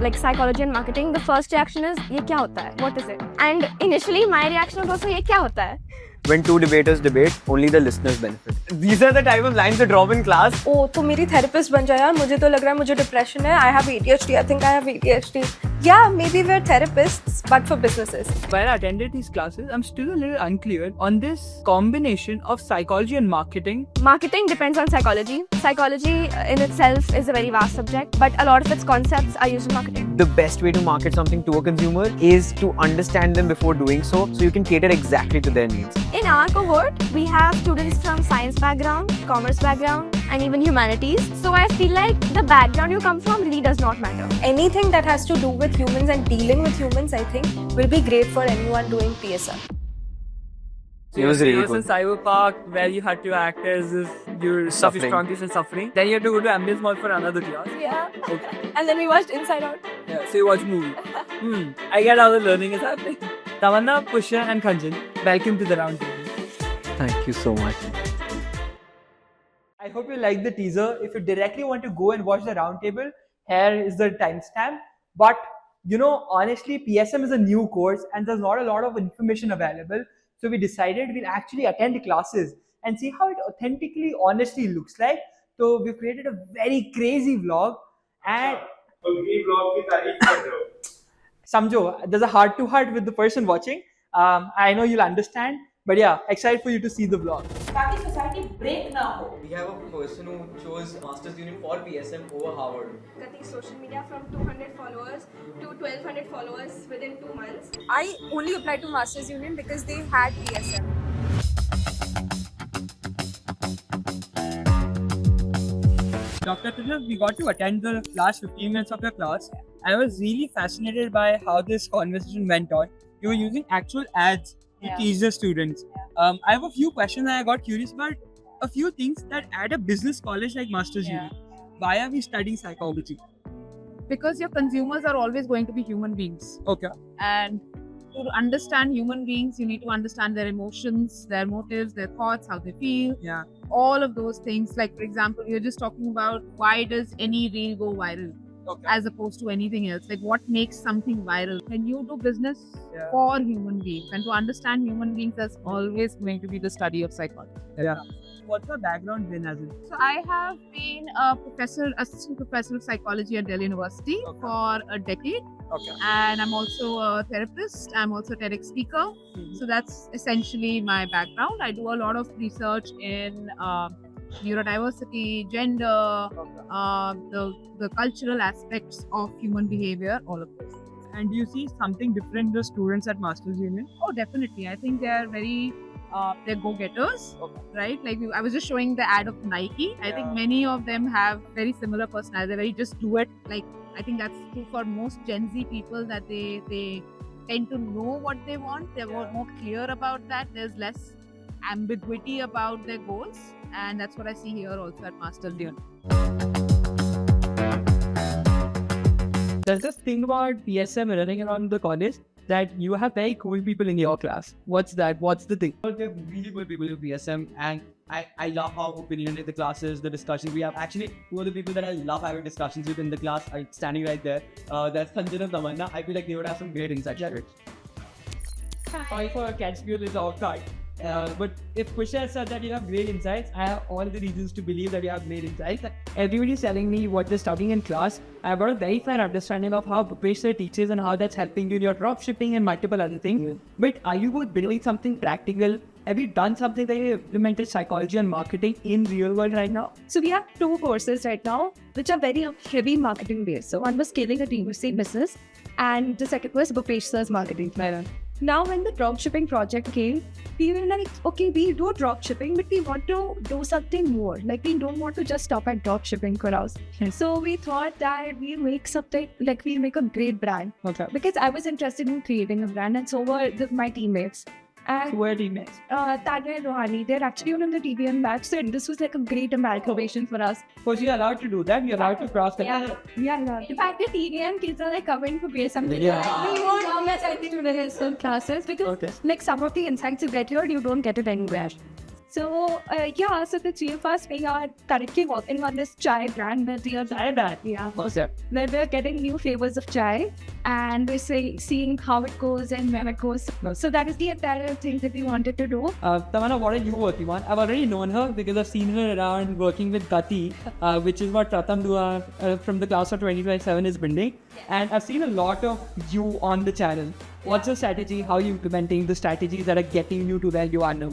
like psychology and marketing, the first reaction is ये क्या होता है? What is it? And initially my reaction was also ये क्या होता है? When two debaters debate, only the listeners benefit. These are the type of lines that drop in class. ओ तो मेरी थेरेपिस्ट बन जाए यार, मुझे तो लग रहा है मुझे डिप्रेशन है. I have ADHD. I think I have ADHD. Yeah, maybe we're therapists, but for businesses. While I attended these classes, I'm still a little unclear on this combination of psychology and marketing. Marketing depends on psychology. Psychology in itself is a very vast subject, but a lot of its concepts are used in marketing. The best way to market something to a consumer is to understand them before doing so you can cater exactly to their needs. In our cohort, we have students from science background, commerce background, and even humanities. So I feel like the background you come from really does not matter. Anything that has to do with humans and dealing with humans, I think, will be great for anyone doing PSM. It was really in good. Cyberpark where you had to act as if you're Suffering. and suffering. Then you had to go to Ambience Mall for another class. Yeah. Okay. And then we watched Inside Out. Yeah, so you watch movie. I get how the learning is happening. Tamanna, Pusha and Khanjan, welcome to the round table. Thank you so much. I hope you like the teaser. If you directly want to go and watch the round table, here is the timestamp. But you know, honestly, PSM is a new course and there's not a lot of information available. So we decided we'll actually attend classes and see how it authentically, honestly looks like. So we've created a very crazy vlog and Samjo, there's a heart-to-heart with the person watching. I know you'll understand, but yeah, excited for you to see the vlog. ताकि society break ना हो. We have a person who chose Masters Union for PSM over Harvard. Cutting social media from 200 followers to 1200 followers within 2 months. I only applied to Masters Union because they had PSM. Dr. Trisha, we got to attend the last 15 minutes of your class. I was really fascinated by how this conversation went on. You were using actual ads to teach the students. I have a few questions and I got curious about a few things that at a business college like Masters Union. Why are we studying psychology? Because your consumers are always going to be human beings. Okay. And to understand human beings, you need to understand their emotions, their motives, their thoughts, how they feel. Yeah. All of those things. Like, for example, you're just talking about why does any reel go viral Okay. as opposed to anything else? Like, what makes something viral? When you do business Yeah. for human beings, and to understand human beings, that's always going to be the study of psychology. Yeah. What's your background been as in? So I have been a assistant professor of psychology at Delhi University for a decade. Okay. And I'm also a therapist. I'm also a TEDx speaker. So that's essentially my background. I do a lot of research in neurodiversity, gender, the cultural aspects of human behavior, all of this. And do you see something different in the students at Masters Union? Oh, definitely. I think they are very they're go-getters, right? Like I was just showing the ad of Nike. I think many of them have very similar personalities. They very just do it. Like I think that's true for most Gen Z people, that they tend to know what they want. They're more clear about that. There's less ambiguity about their goals, and that's what I see here also at Masters Union. There's this thing about PSM running around the college that you have very cool people in your class. What's that? What's the thing? There are really good people in PSM and I love how opinionated the classes, the discussions. We have actually two of the people that I love having discussions with in the class are standing right there. That's Khanjan and Tamanna. I feel like they would have some great insights. Sorry for catching you this off guard. But if Pusha said that you have great insights, I have all the reasons to believe that you have great insights. Everybody's telling me what they're studying in class. I've got a very fine understanding of how Pusha teaches and how that's helping you in your drop shipping and multiple other things. But are you both building something practical? Have you done something that you implemented psychology and marketing in real world right now? So we have two courses right now, which are very heavy marketing based. So one was scaling a D2C business, and the second was Bhupesh sir's marketing plan. Now, when the dropshipping project came, we were like, okay, we do dropshipping, but we want to do something more. Like, we don't want to just stop at dropshipping for us. So we thought that we'll make something, like we'll make a great brand. Okay. Because I was interested in creating a brand, and so were my teammates. And Who are teammates? Tanya and Rohani, they're actually on the TBM batch, so this was like a great amalgamation for us. Because you're allowed to do that. You're allowed to cross that. Yeah. In fact, the TBM kids are like coming to pay something. Yeah. We won't always attend to the rehearsal classes because like some of the insights you get here, you don't get it anywhere. So yeah, so the three of us, we are currently working on this chai brand that we are yeah. What's that? Where we're getting new flavors of chai and we're seeing how it goes and where it goes. So that is the entire thing that we wanted to do. Tamanna, what are you working on? I've already known her because I've seen her around working with Gati, which is what Pratham Dua from the class of 2027 is building. And I've seen a lot of you on the channel. What's your strategy? How are you implementing the strategies that are getting you to where you are now?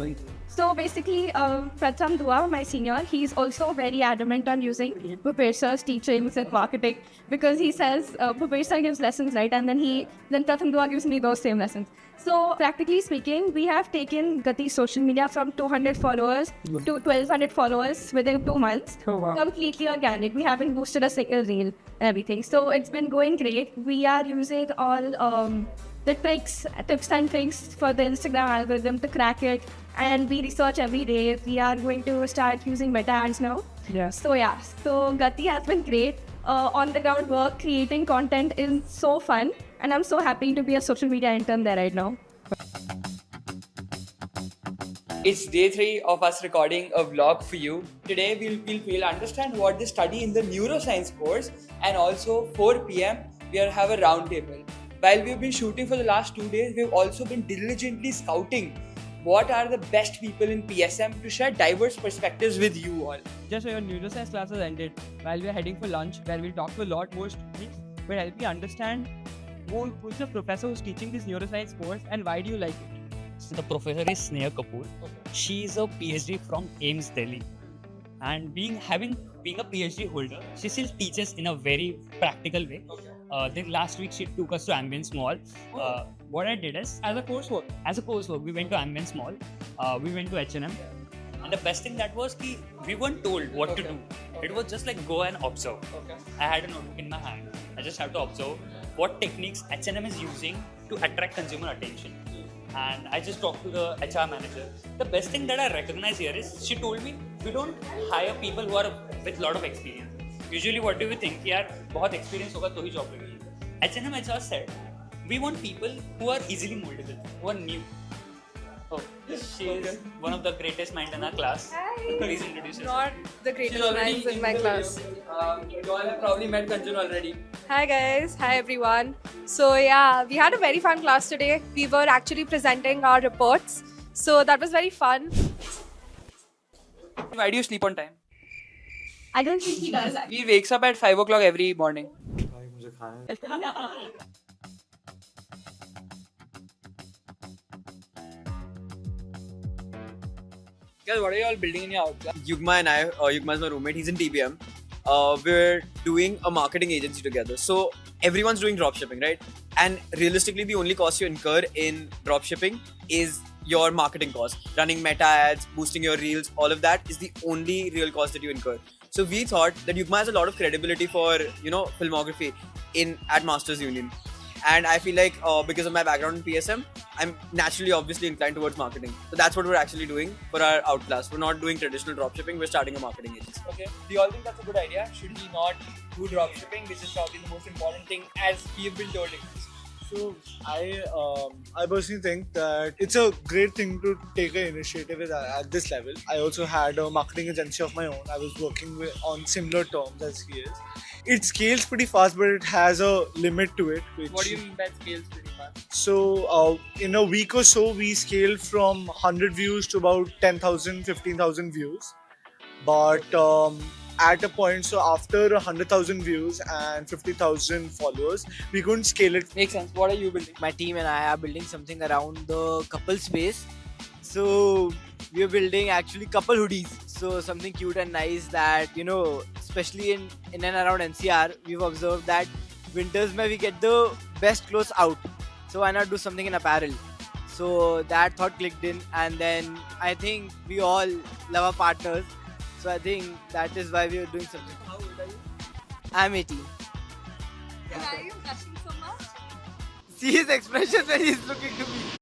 So basically, Pratham Dua, my senior, he's also very adamant on using Bhupesh sir's teachings and marketing because he says Bhupesh sir gives lessons, right? And then Pratham Dua gives me those same lessons. So practically speaking, we have taken Gati's social media from 200 followers to 1200 followers within 2 months. Oh, wow. Completely organic. We haven't boosted a single reel and everything. So it's been going great. We are using all the tips and tricks for the Instagram algorithm to crack it. And we research every day. We are going to start using meta ads now. Yeah. So Gati has been great. On the ground work, creating content is so fun. And I'm so happy to be a social media intern there right now. It's day 3 of us recording a vlog for you. Today we'll understand what they study in the neuroscience course, and also 4 p.m. we'll have a round table. While we've been shooting for the last 2 days, we've also been diligently scouting what are the best people in PSM to share diverse perspectives with you all. Just so your neuroscience class has ended, while we're heading for lunch, where we'll talk to a lot more students, will help you understand who's the professor who's teaching this neuroscience course and why do you like it? So the professor is Sneha Kapoor. She is a PhD from AIMS Delhi, and being a PhD holder, she still teaches in a very practical way. Then last week she took us to Ambience Mall. What I did is as a coursework, we went to Ambience Mall. We went to H&M, and the best thing that was we weren't told what to do. It was just like go and observe. I had a notebook in my hand. I just have to observe what techniques H&M is using to attract consumer attention. And I just talked to the HR manager. The best thing that I recognize here is she told me we don't hire people who are with a lot of experience. Usually what do we think? यार बहुत experience होगा तो ही job लगेगी. H&M HR said we want people who are easily moldable, who are new. Oh, she is one of the greatest minds in our class. Please introduce yourself. Not the greatest minds in my class. You all have probably met Kanchana already. Hi guys, hi everyone. So yeah, we had a very fun class today. We were actually presenting our reports. So that was very fun. Why do you sleep on time? I don't think he does. He wakes up at 5 o'clock every morning. Guys, what are you all building in your outclass? Yugma and I, Yugma is my roommate, he's in TBM. We're doing a marketing agency together. So everyone's doing dropshipping, right? And realistically, the only cost you incur in dropshipping is your marketing cost. Running meta ads, boosting your reels, all of that is the only real cost that you incur. So we thought that Yugma has a lot of credibility for, filmography at Masters Union. And I feel like because of my background in PSM, I'm naturally obviously inclined towards marketing. So that's what we're actually doing for our outclass. We're not doing traditional dropshipping, we're starting a marketing agency. Okay. Do you all think that's a good idea? Should we not do dropshipping, which is probably the most important thing as we've been told it is? So I personally think that it's a great thing to take an initiative at this level. I also had a marketing agency of my own. I was working on similar terms as he is. It scales pretty fast, but it has a limit to it. What do you mean by scales pretty fast? So in a week or so, we scaled from 100 views to about 10,000, 15,000 views. But at a point, so after 100,000 views and 50,000 followers, we couldn't scale it. Makes sense. What are you building? My team and I are building something around the couple space. So we are building actually couple hoodies. So something cute and nice that, especially in and around NCR, we've observed that winters may we get the best clothes out. So why not do something in apparel? So that thought clicked in, and then I think we all love our partners. So I think that is why we are doing something. How old are you? I'm 18. Why are you blushing so much? See his expression when he's looking to me.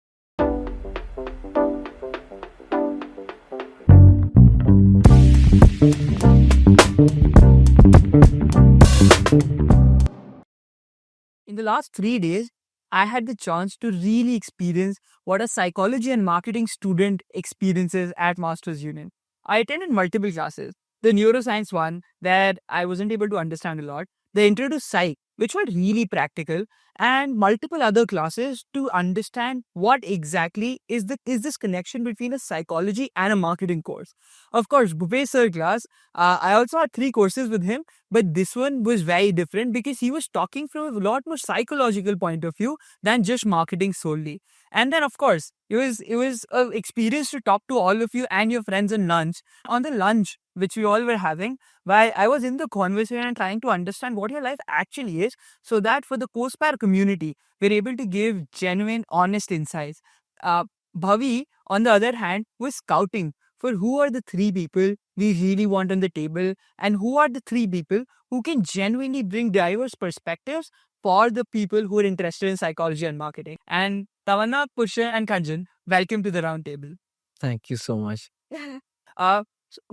In the last 3 days, I had the chance to really experience what a psychology and marketing student experiences at Masters Union. I attended multiple classes. The neuroscience one that I wasn't able to understand a lot, the intro to psych, which were really practical, and multiple other classes to understand what exactly is this connection between a psychology and a marketing course. Of course, Bhupesh sir class, I also had 3 courses with him, but this one was very different because he was talking from a lot more psychological point of view than just marketing solely. And then, of course, it was an experience to talk to all of you and your friends in lunch. On the lunch which we all were having, while I was in the conversation and trying to understand what your life actually is, so that for the co-spire community, we're able to give genuine, honest insights. Bhavi, on the other hand, was scouting for who are the 3 people we really want on the table and who are the 3 people who can genuinely bring diverse perspectives for the people who are interested in psychology and marketing. And Tavanna, Pusha, and Kanjan, welcome to the round table. Thank you so much.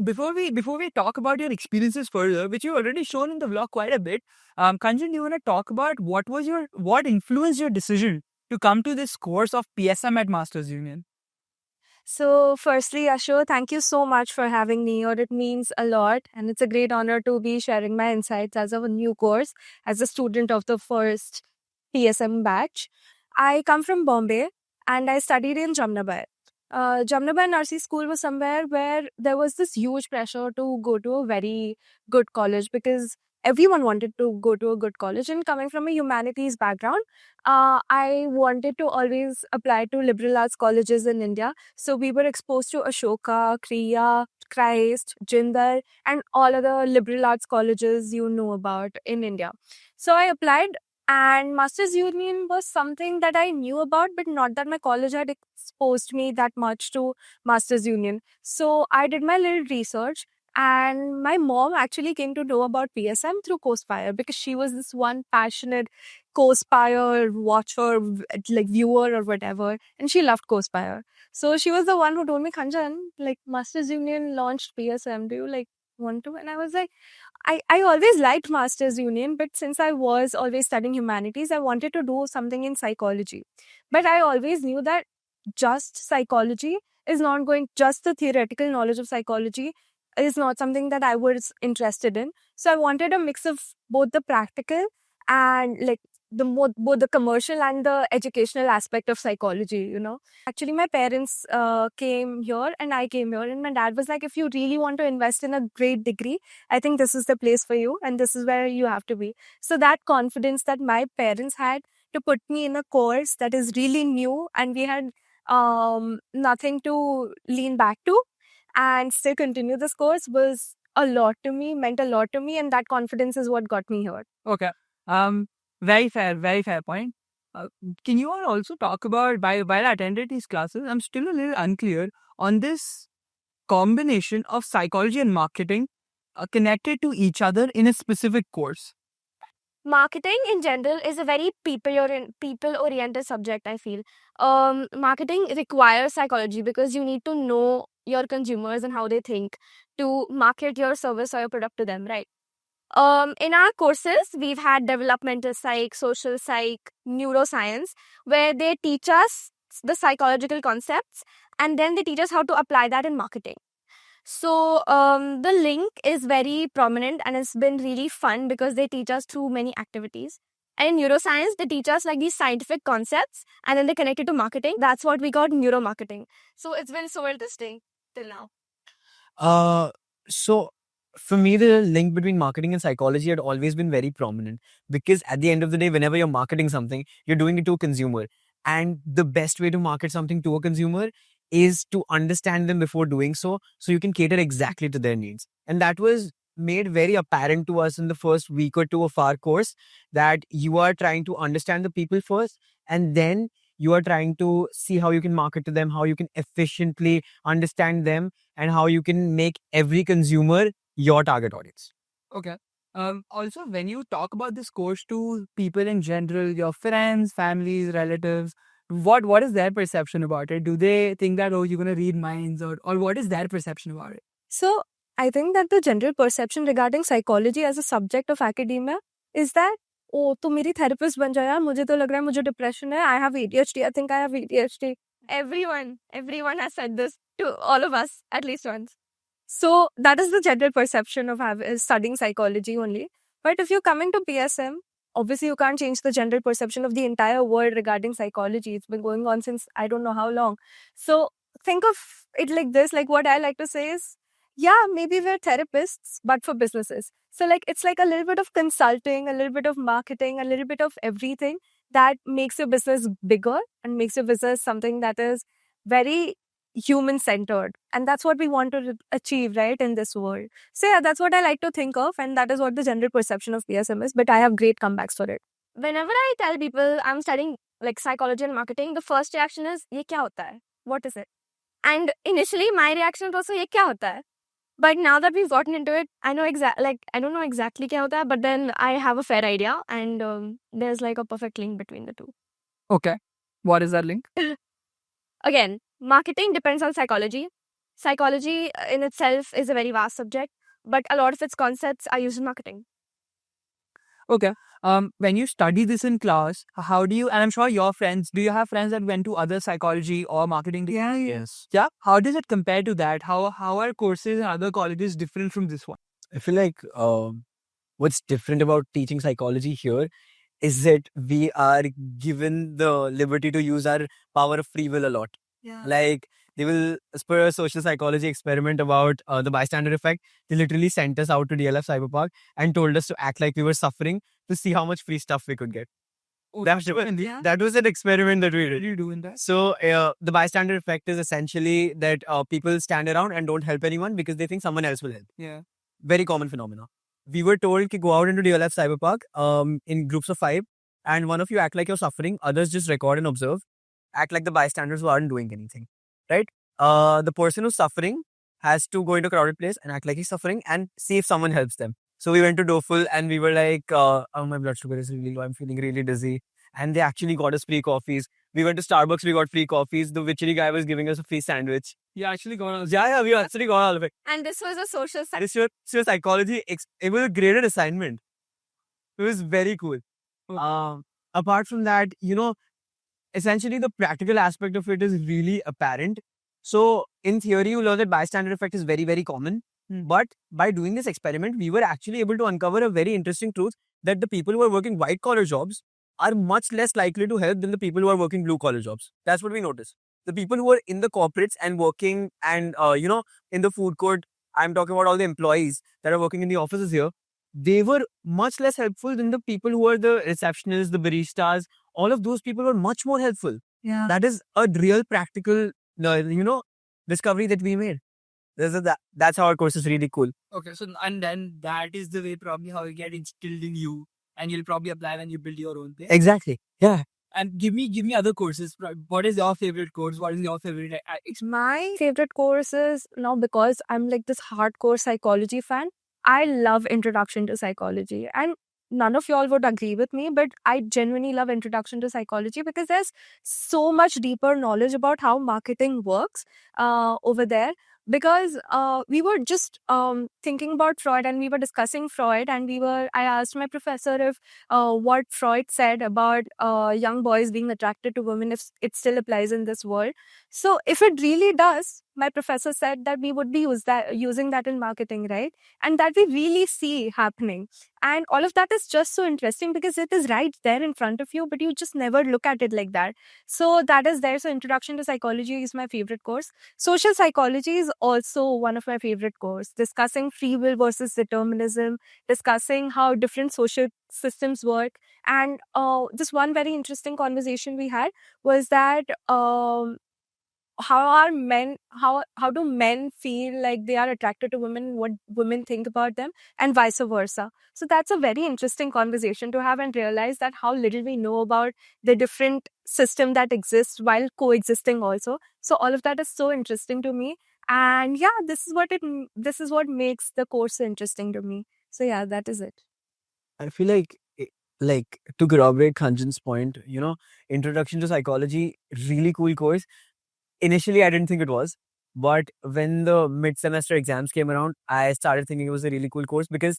Before we talk about your experiences further, which you already shown in the vlog quite a bit, Kanjan, do you want to talk about what influenced your decision to come to this course of PSM at Masters Union? So, firstly, Asho, thank you so much for having me here. It means a lot, and it's a great honor to be sharing my insights as a new course, as a student of the first PSM batch. I come from Bombay, and I studied in Jamnabar. Jamnabar Nursery School was somewhere where there was this huge pressure to go to a very good college because everyone wanted to go to a good college. And coming from a humanities background, I wanted to always apply to liberal arts colleges in India. So we were exposed to Ashoka, Kriya, Christ, Jindal, and all other liberal arts colleges you know about in India. So I applied, and Masters Union was something that I knew about, but not that my college had exposed me that much to Masters Union. So I did my little research, and my mom actually came to know about PSM through CoSpire because she was this one passionate CoSpire watcher, like viewer or whatever, and she loved CoSpire. So she was the one who told me, Kanjan, like Masters Union launched PSM. Do you like want to? And I was like, I always liked Masters Union, but since I was always studying humanities, I wanted to do something in psychology. But I always knew that just psychology is not going, just the theoretical knowledge of psychology is not something that I was interested in. So I wanted a mix of both the practical and like both the commercial and the educational aspect of psychology, you know. Actually, my parents came here and I came here, and my dad was like, if you really want to invest in a great degree, I think this is the place for you and this is where you have to be. So that confidence that my parents had to put me in a course that is really new and we had nothing to lean back to and still continue this course was a lot to me, meant a lot to me, and that confidence is what got me here. Okay. Very fair point. Can you all also talk about, while I attended these classes, I'm still a little unclear on this combination of psychology and marketing connected to each other in a specific course. Marketing in general is a very people-oriented subject, I feel. Marketing requires psychology because you need to know your consumers and how they think to market your service or your product to them, right? In our courses, we've had developmental psych, social psych, neuroscience, where they teach us the psychological concepts and then they teach us how to apply that in marketing. So the link is very prominent and it's been really fun because they teach us through many activities. And in neuroscience, they teach us like these scientific concepts and then they connect it to marketing. That's what we got neuromarketing. So it's been so interesting till now. So for me, the link between marketing and psychology had always been very prominent because at the end of the day, whenever you're marketing something, you're doing it to a consumer. And the best way to market something to a consumer is to understand them before doing so you can cater exactly to their needs. And that was made very apparent to us in the first week or two of our course that you are trying to understand the people first and then you are trying to see how you can market to them, how you can efficiently understand them, and how you can make every consumer your target audience. Okay. Also, when you talk about this course to people in general, your friends, families, relatives, what is their perception about it? Do they think that, oh, you're going to read minds, or what is their perception about it? So I think that the general perception regarding psychology as a subject of academia is that, ओ तो मेरी therapist बन जाए यार, मुझे तो लग रहा है मुझे डिप्रेशन है, I have ADHD, I think I have ADHD. Everyone has said this to all of us at least once. So that is the general perception of studying psychology only. But if you're coming to PSM, obviously you can't change the general perception of the entire world regarding psychology. It's been going on since I don't know how long. So think of it like this. Like what I like to say is, yeah, maybe we're therapists, but for businesses. So like it's like a little bit of consulting, a little bit of marketing, a little bit of everything that makes your business bigger and makes your business something that is very human centered. And that's what we want to achieve, right, in this world. So yeah, that's what I like to think of, and that is what the general perception of PSM is. But I have great comebacks for it. Whenever I tell people I'm studying like psychology and marketing, the first reaction is, "Ye kya hota hai? What is it?" And initially, my reaction was also, "Ye kya hota hai?" But now that we've gotten into it, I know I don't know exactly kya hota hai, but then I have a fair idea, and there's like a perfect link between the two. Okay. What is that link? Again, marketing depends on psychology. Psychology in itself is a very vast subject, but a lot of its concepts are used in marketing. Okay. When you study this in class, how do you, and I'm sure your friends, do you have friends that went to other psychology or marketing? Yeah, yes. Yeah. How does it compare to that? How are courses in other colleges different from this one? I feel like what's different about teaching psychology here is that we are given the liberty to use our power of free will a lot. Yeah. Like they will, as per a social psychology experiment about the bystander effect, they literally sent us out to DLF Cyberpark and told us to act like we were suffering to see how much free stuff we could get. That was an experiment that we did. What are you doing that? So the bystander effect is essentially that people stand around and don't help anyone because they think someone else will help. Yeah. Very common phenomena. We were told to go out into DLF Cyberpark in groups of 5, and one of you act like you're suffering, others just record and observe, act like the bystanders who aren't doing anything, right? The person who's suffering has to go into a crowded place and act like he's suffering and see if someone helps them. So we went to Doful and we were like, oh, my blood sugar is really low, I'm feeling really dizzy. And they actually got us free coffees. We went to Starbucks, we got free coffees. The witchery guy was giving us a free sandwich. You actually got on. Yeah, we actually got all of it. And this was a social This was psychology. It was a graded assignment. It was very cool. Okay. Apart from that, essentially the practical aspect of it is really apparent. So in theory, you learn that bystander effect is very, very common. But by doing this experiment, we were actually able to uncover a very interesting truth that the people who are working white collar jobs are much less likely to help than the people who are working blue collar jobs. That's what we noticed. The people who are in the corporates and working and, in the food court, I'm talking about all the employees that are working in the offices here, they were much less helpful than the people who are the receptionists, the baristas. All of those people were much more helpful. Yeah. That is a real practical, discovery that we made. That's how our course is really cool. Okay, so and then that is the way probably how you get instilled in you, and you'll probably apply when you build your own thing. Exactly. Yeah. And give me other courses. What is your favorite course? What is your favorite? My favorite course is now, because I'm like this hardcore psychology fan, I love Introduction to Psychology. And none of y'all would agree with me, but I genuinely love Introduction to Psychology because there's so much deeper knowledge about how marketing works over there. Because we were just thinking about Freud and we were discussing Freud, and I asked my professor if what Freud said about young boys being attracted to women, if it still applies in this world. So if it really does, my professor said that we would be using that in marketing, right? And that we really see happening. And all of that is just so interesting because it is right there in front of you, but you just never look at it like that. So that is there. So Introduction to Psychology is my favorite course. Social Psychology is also one of my favorite courses, discussing free will versus determinism, discussing how different social systems work. And this one very interesting conversation we had was that how do men feel like they are attracted to women, what women think about them, and vice versa. So that's a very interesting conversation to have, and realize that how little we know about the different system that exists while coexisting also. So all of that is so interesting to me. And yeah, this is what makes the course so interesting to me. So yeah, that is it. I feel like to corroborate Khanjan's point, Introduction to Psychology, really cool course. Initially, I didn't think it was, but when the mid-semester exams came around, I started thinking it was a really cool course because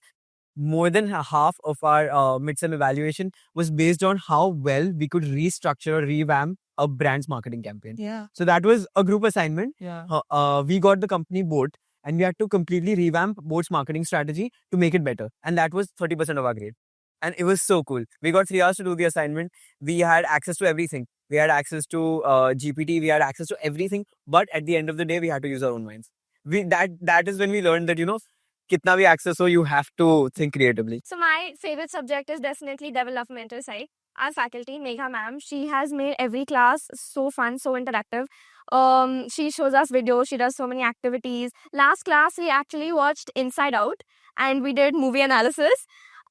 more than half of our mid-sem evaluation was based on how well we could restructure or revamp a brand's marketing campaign. Yeah. So that was a group assignment. Yeah. We got the company Boat, and we had to completely revamp Boat's marketing strategy to make it better. And that was 30% of our grade. And it was so cool. We got 3 hours to do the assignment. We had access to everything. We had access to GPT. We had access to everything. But at the end of the day, we had to use our own minds. That is when we learned that, kitna bhi access ho, you have to think creatively. So my favorite subject is definitely developmental side. Our faculty, Megha ma'am, she has made every class so fun, so interactive. She shows us videos, she does so many activities. Last class, we actually watched Inside Out and we did movie analysis.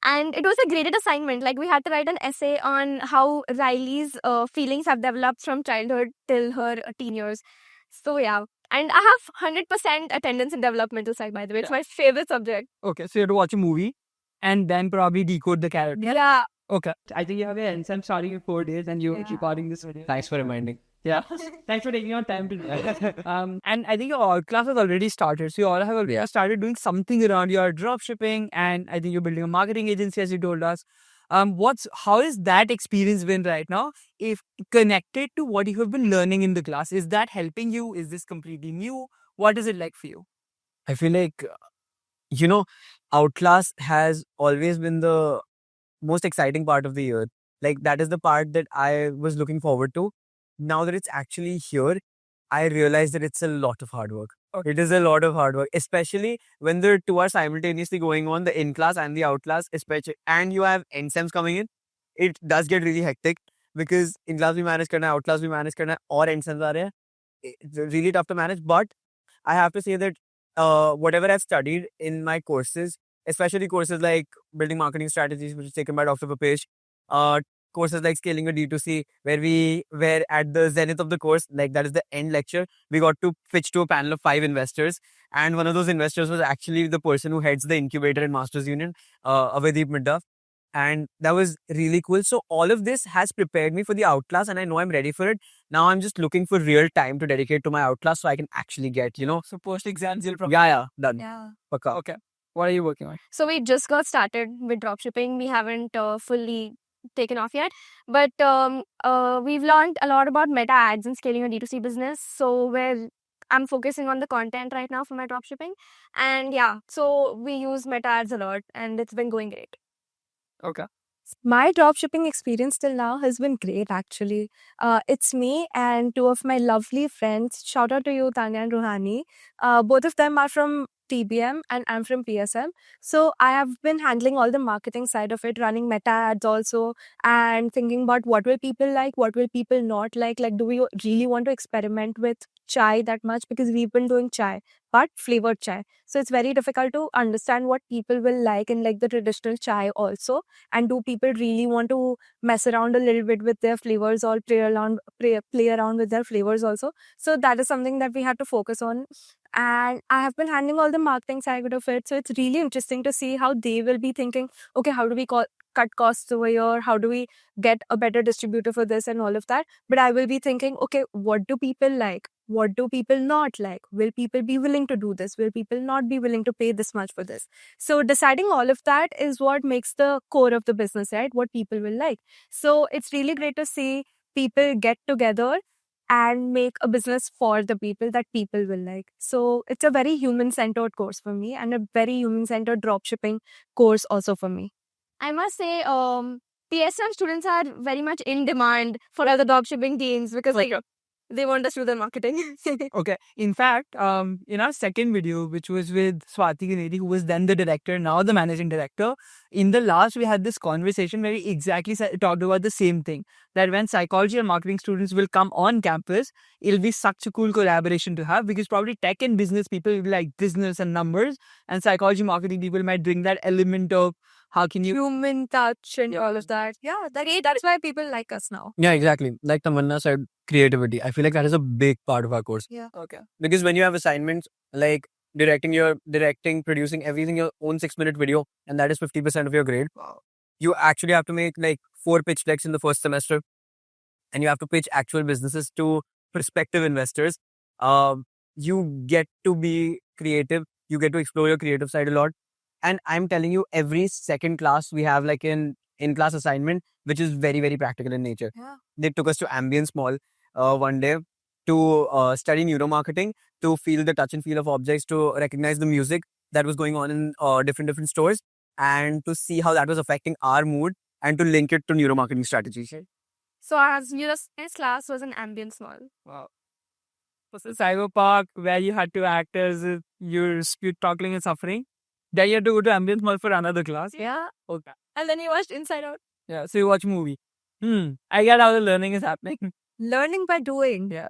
And it was a graded assignment. Like we had to write an essay on how Riley's feelings have developed from childhood till her teen years. So yeah. And I have 100% attendance in developmental side, by the way. It's my favorite subject. Okay, so you have to watch a movie and then probably decode the character. Yeah. Okay. I think you have an NSEM starting in 4 days and you're recording this video. Thanks for reminding. Yeah. Thanks for taking your time to do that. And I think your all class has already started. So you all have already started doing something around your drop shipping, and I think you're building a marketing agency, as you told us. How is that experience been right now? If connected to what you have been learning in the class, is that helping you? Is this completely new? What is it like for you? I feel like, Outclass has always been the most exciting part of the year. Like, that is the part that I was looking forward to. Now that it's actually here, I realize that it's a lot of hard work. Okay. It is a lot of hard work, especially when the two are simultaneously going on, the in-class and the outclass, especially, and you have NSEMs coming in. It does get really hectic because in-class we manage karna, outclass we manage karna, or NSEMs are there. It's really tough to manage, but I have to say that whatever I've studied in my courses, especially courses like building marketing strategies, which is taken by Dr. Papesh, courses like scaling a D2C, where we were at the zenith of the course, like that is the end lecture. We got to pitch to a panel of 5 investors. And one of those investors was actually the person who heads the incubator and Masters Union, Avadeep Midda. And that was really cool. So all of this has prepared me for the outclass, and I know I'm ready for it. Now I'm just looking for real time to dedicate to my outclass so I can actually get, So post exams, you'll probably. Yeah, done. Yeah. Pakka. Okay. What are you working on? So we just got started with dropshipping. We haven't fully taken off yet, but we've learned a lot about meta ads and scaling a D2C business. So I'm focusing on the content right now for my dropshipping, and yeah, so we use meta ads a lot, and it's been going great. Okay. My dropshipping experience till now has been great, actually. It's me and 2 of my lovely friends. Shout out to you, Tanya and Ruhani. Both of them are from TBM and I'm from PSM. So I have been handling all the marketing side of it, running meta ads also, and thinking about what will people like, what will people not like. Like, do we really want to experiment with chai that much? Because we've been doing chai, but flavored chai. So it's very difficult to understand what people will like in like the traditional chai also. And do people really want to mess around a little bit with their flavors or play around with their flavors also? So that is something that we had to focus on. And I have been handling all the marketing side of it. So it's really interesting to see how they will be thinking, okay, how do we cut costs over here? How do we get a better distributor for this and all of that? But I will be thinking, okay, what do people like? What do people not like? Will people be willing to do this? Will people not be willing to pay this much for this? So deciding all of that is what makes the core of the business, right? What people will like. So it's really great to see people get together and make a business for the people that people will like. So it's a very human-centered course for me and a very human-centered dropshipping course also for me. I must say, PSM students are very much in demand for other dropshipping teams because they want us to do their marketing. Okay. In fact, in our second video, which was with Swati Ganeri, who was then the director, now the managing director, in the last, we had this conversation where we exactly talked about the same thing. That when psychology and marketing students will come on campus, it'll be such a cool collaboration to have, because probably tech and business people will be like business and numbers, and psychology marketing people might bring that element of how can you human touch and all of that. Yeah, that's why people like us now. Yeah, exactly. Like Tamanna said, creativity. I feel like that is a big part of our course. Yeah. Okay. Because when you have assignments like directing, producing everything, your own 6-minute video, and that is 50% of your grade. Wow. You actually have to make like 4 pitch decks in the first semester, and you have to pitch actual businesses to prospective investors. You get to be creative. You get to explore your creative side a lot. And I'm telling you, every second class we have like an in-class assignment, which is very, very practical in nature. Yeah. They took us to Ambience Mall one day to study neuromarketing, to feel the touch and feel of objects, to recognize the music that was going on in different stores, and to see how that was affecting our mood, and to link it to neuromarketing strategies. So our neuroscience class was an ambience mall. Wow. Was the cyber park where you had to act as if you're struggling and suffering? Then you had to go to ambulance mall for another class. Yeah. Okay. And then you watched Inside Out. Yeah. So you watch movie. I get how the learning is happening. Learning by doing. Yeah.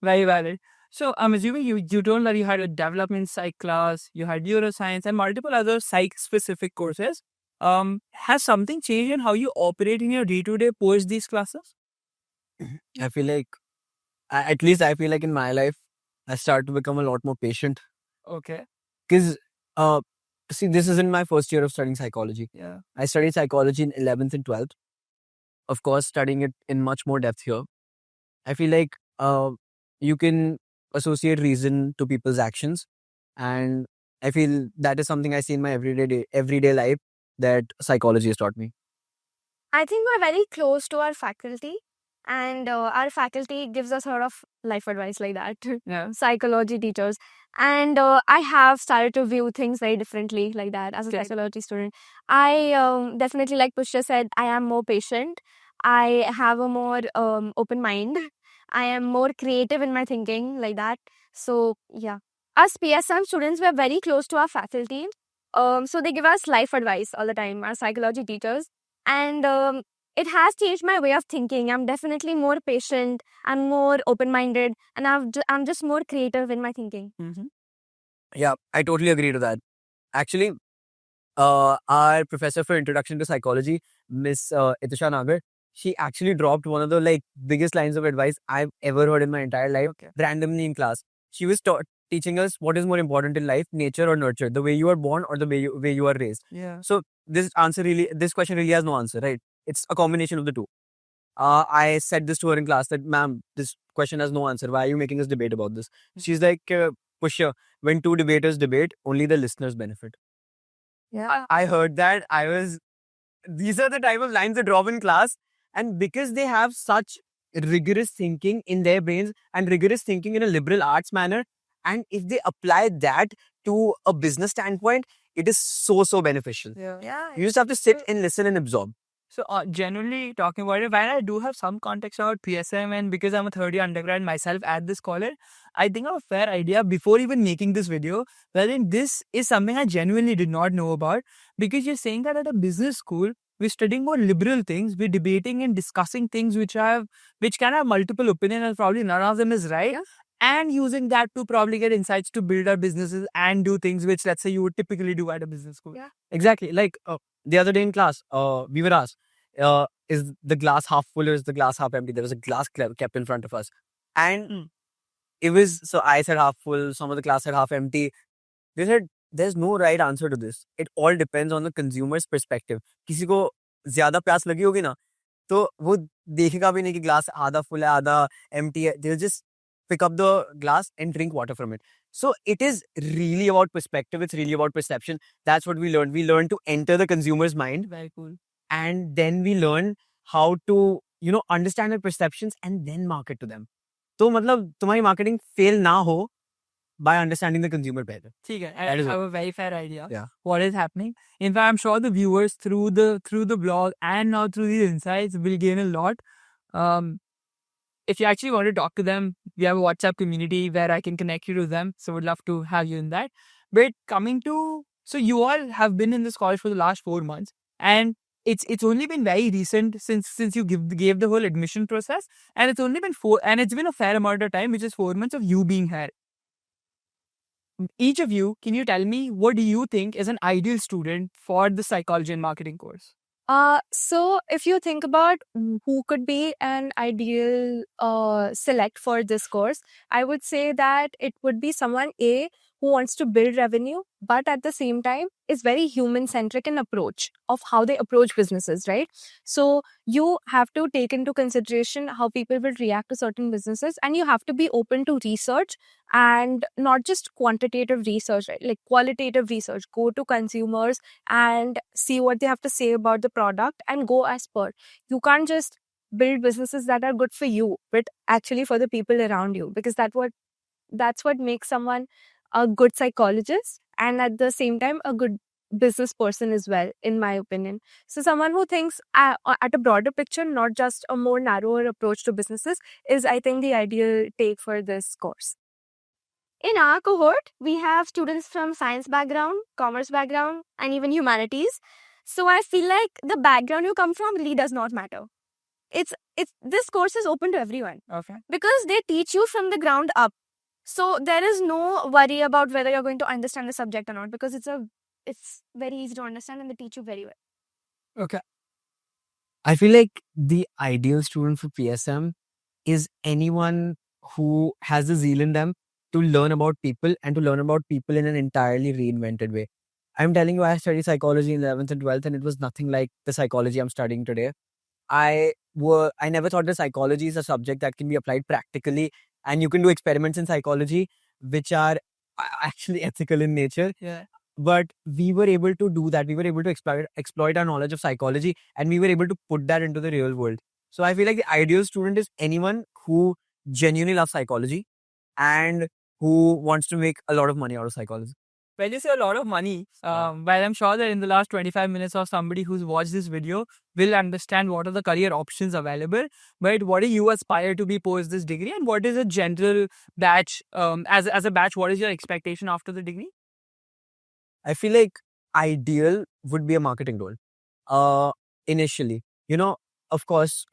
Very valid. So I'm assuming you told that you had a development psych class, you had neuroscience and multiple other psych specific courses. Has something changed in how you operate in your day-to-day post these classes? I feel like, at least I feel like in my life, I start to become a lot more patient. Okay. Because, see, this isn't my first year of studying psychology. Yeah. I studied psychology in 11th and 12th. Of course, studying it in much more depth here. I feel like you can associate reason to people's actions. And I feel that is something I see in my everyday life that psychology has taught me. I think we're very close to our faculty, and our faculty gives us a lot of life advice like that. Yeah. Psychology teachers. And I have started to view things very differently like that as a psychology student. I definitely, like Pushya said, I am more patient. I have a more open mind. I am more creative in my thinking like that. So, yeah. Us PSM students, we're very close to our faculty. So they give us life advice all the time, our psychology teachers. And it has changed my way of thinking. I'm definitely more patient. I'm more open-minded, and I'm just more creative in my thinking. Yeah, I totally agree to that. Actually, our professor for Introduction to Psychology, Miss Itisha Nagar, she actually dropped one of the biggest lines of advice I've ever heard in my entire life, randomly in class. She was teaching us what is more important in life, nature or nurture, the way you are born or the way you are raised. Yeah. So this question really has no answer, right? It's a combination of the two. I said this to her in class that, ma'am, this question has no answer. Why are you making us debate about this? She's like, Pushya, when two debaters debate, only the listeners benefit. Yeah. I heard that. These are the type of lines that drop in class. And because they have such rigorous thinking in their brains and rigorous thinking in a liberal arts manner, and if they apply that to a business standpoint, it is so beneficial. Yeah. You just have to sit and listen and absorb. So generally talking about it, while I do have some context about PSM, and because I'm a third year undergrad myself at this college, I think I have a fair idea before even making this video. Wherein this is something I genuinely did not know about, because you're saying that at a business school, we're studying more liberal things, we're debating and discussing things which can have multiple opinions, and probably none of them is right. Yeah. And using that to probably get insights to build our businesses and do things which, let's say, you would typically do at a business school. Yeah. Exactly. Like the other day in class, we were asked, is the glass half full or is the glass half empty? There was a glass kept in front of us. And it was, so I said half full, some of the class said half empty. They said, there's no right answer to this. It all depends on the consumer's perspective. किसी को ज़्यादा प्यास लगी होगी ना, तो वो देखेगा भी नहीं कि glass आधा full है, आधा empty है. They'll just pick up the glass and drink water from it. So it is really about perspective. It's really about perception. That's what we learned. We learned to enter the consumer's mind. Very cool. And then we learn how to, understand their perceptions and then market to them. तो मतलब तुम्हारी marketing fail ना हो by understanding the consumer better. I That is have a very fair idea. Yeah. What is happening. In fact, I'm sure the viewers through the blog and now through these insights will gain a lot. If you actually want to talk to them, we have a WhatsApp community where I can connect you to them. So would love to have you in that. But so you all have been in this college for the last 4 months, and it's only been very recent since you gave the whole admission process, and it's only been it's been a fair amount of time, which is 4 months of you being here. Each of you, can you tell me what do you think is an ideal student for the psychology and marketing course? So if you think about who could be an ideal select for this course, I would say that it would be someone who who wants to build revenue, but at the same time is very human centric in approach of how they approach businesses, right? So you have to take into consideration how people will react to certain businesses, and you have to be open to research, and not just quantitative research, right? Like qualitative research. Go to consumers and see what they have to say about the product and go as per. You can't just build businesses that are good for you, but actually for the people around you, because that's what makes someone a good psychologist and at the same time a good business person as well, in my opinion. So someone who thinks at a broader picture, not just a more narrower approach to businesses, is, I think, the ideal take for this course. In our cohort, we have students from science background, commerce background, and even humanities. So I feel like the background you come from really does not matter. It's this course is open to everyone. Okay. Because they teach you from the ground up. So there is no worry about whether you're going to understand the subject or not, because it's very easy to understand and they teach you very well. Okay. I feel like the ideal student for PSM is anyone who has the zeal in them to learn about people and to learn about people in an entirely reinvented way. I'm telling you, I studied psychology in 11th and 12th, and it was nothing like the psychology I'm studying today. I never thought that psychology is a subject that can be applied practically, and you can do experiments in psychology which are actually ethical in nature. Yeah. But we were able to do that. We were able to exploit our knowledge of psychology, and we were able to put that into the real world. So I feel like the ideal student is anyone who genuinely loves psychology and who wants to make a lot of money out of psychology. When you say a lot of money, well, I'm sure that in the last 25 minutes of somebody who's watched this video will understand what are the career options available. But what do you aspire to be post this degree, and what is a general batch, as a batch, what is your expectation after the degree? I feel like ideal would be a marketing role. Initially, of course,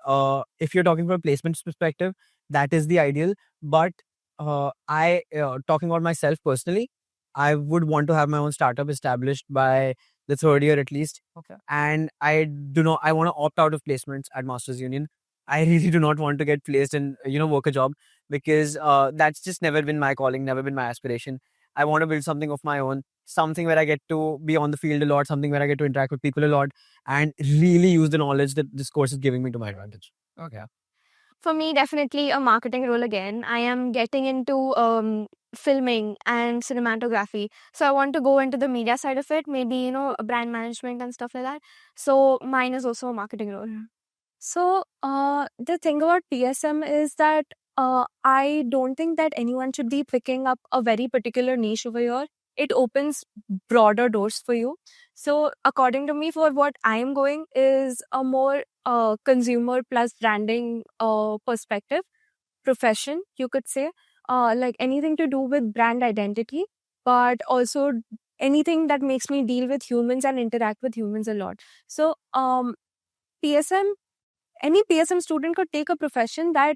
if you're talking from a placements perspective, that is the ideal. But I talking about myself personally, I would want to have my own startup established by the third year at least. Okay. And I want to opt out of placements at Masters Union. I really do not want to get placed and work a job, because that's just never been my calling, never been my aspiration. I want to build something of my own, something where I get to be on the field a lot, something where I get to interact with people a lot, and really use the knowledge that this course is giving me to my advantage. Okay. For me, definitely a marketing role again. I am getting into filming and cinematography. So I want to go into the media side of it, maybe, brand management and stuff like that. So mine is also a marketing role. So the thing about PSM is that I don't think that anyone should be picking up a very particular niche over here. It opens broader doors for you. So according to me, for what I am going is a more consumer plus branding perspective profession, you could say, like anything to do with brand identity, but also anything that makes me deal with humans and interact with humans a lot. So PSM, any PSM student could take a profession that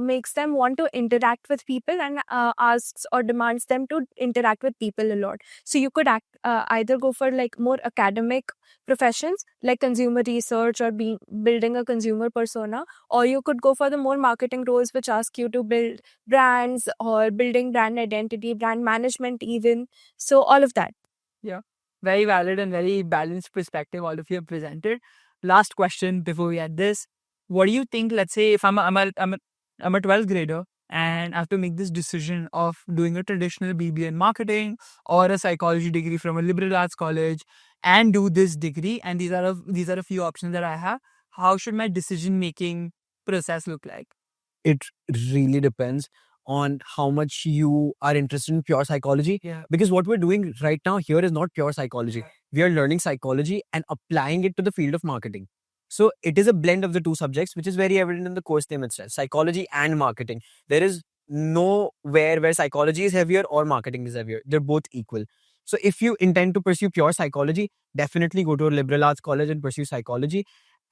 makes them want to interact with people and asks or demands them to interact with people a lot. So you could either go for like more academic professions like consumer research or building a consumer persona, or you could go for the more marketing roles which ask you to build brands or building brand identity, brand management even. So all of that. Yeah. Very valid and very balanced perspective all of you have presented. Last question before we end this. What do you think, let's say if I'm a 12th grader and I have to make this decision of doing a traditional BBA in marketing or a psychology degree from a liberal arts college and do this degree, and these are a few options that I have, how should my decision making process look like? It really depends on how much you are interested in pure psychology. Yeah. Because what we're doing right now here is not pure psychology. We are learning psychology and applying it to the field of marketing. So it is a blend of the two subjects, which is very evident in the course name itself, psychology and marketing. There is nowhere where psychology is heavier or marketing is heavier. They're both equal. So if you intend to pursue pure psychology, definitely go to a liberal arts college and pursue psychology.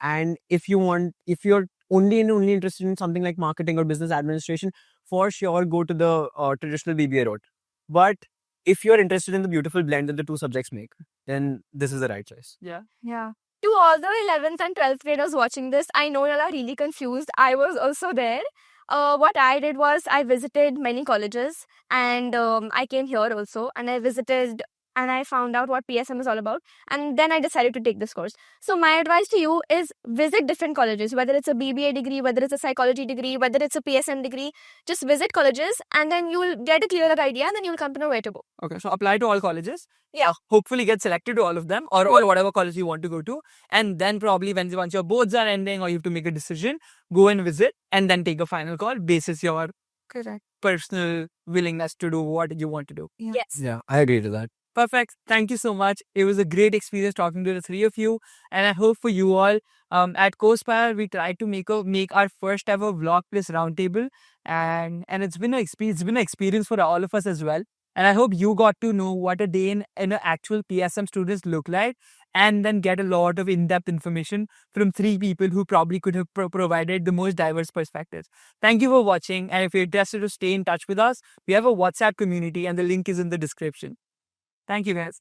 And if you're only interested in something like marketing or business administration, for sure go to the traditional BBA route. But if you're interested in the beautiful blend that the two subjects make, then this is the right choice. Yeah. Yeah. To all the 11th and 12th graders watching this, I know you all are really confused. I was also there. what I did was I visited many colleges, and I came here also, and I visited and I found out what PSM is all about, and then I decided to take this course. So my advice to you is visit different colleges, whether it's a BBA degree, whether it's a psychology degree, whether it's a PSM degree. Just visit colleges, and then you'll get a clearer idea, and then you'll come to know where to go. Okay, so apply to all colleges. Yeah. Hopefully get selected to all of them or whatever college you want to go to. And then probably once your boards are ending or you have to make a decision, go and visit and then take a final call basis your Correct. personal willingness to do what you want to do. Yes. Yeah, I agree to that. Perfect. Thank you so much. It was a great experience talking to the three of you. And I hope for you all, at CoSpire, we tried to make our first ever vlog plus roundtable. And it's been an experience for all of us as well. And I hope you got to know what a day in an actual PSM students look like, and then get a lot of in-depth information from three people who probably could have provided the most diverse perspectives. Thank you for watching. And if you're interested to stay in touch with us, we have a WhatsApp community and the link is in the description. Thank you, guys.